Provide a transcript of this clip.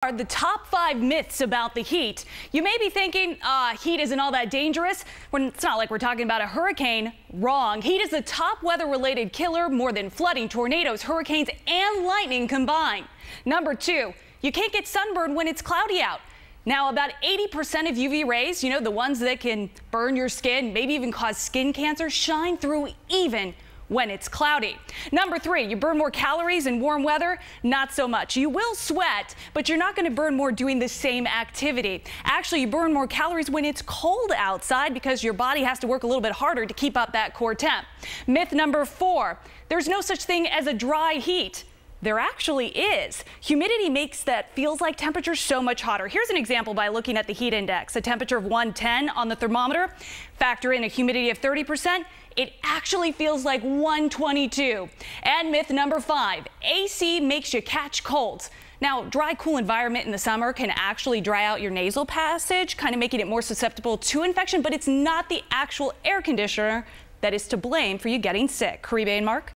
Are the top 5 myths about the heat. You may be thinking, heat isn't all that dangerous. When it's not like we're talking about a hurricane. Wrong. Heat is the top weather-related killer, more than flooding, tornadoes, hurricanes, and lightning combined. Number 2, you can't get sunburned when it's cloudy out. Now, about 80% of UV rays, the ones that can burn your skin, maybe even cause skin cancer, shine through even when it's cloudy. Number 3, you burn more calories in warm weather? Not so much. You will sweat, but you're not going to burn more doing the same activity. Actually, you burn more calories when it's cold outside because your body has to work a little bit harder to keep up that core temp. Myth number 4, there's no such thing as a dry heat. There actually is. Humidity makes that feels like temperature so much hotter. Here's an example by looking at the heat index. A temperature of 110 on the thermometer. Factor in a humidity of 30%. It actually feels like 122. And myth number 5, AC makes you catch colds. Now, dry, cool environment in the summer can actually dry out your nasal passage, kind of making it more susceptible to infection, but it's not the actual air conditioner that is to blame for you getting sick. Caribe and Mark?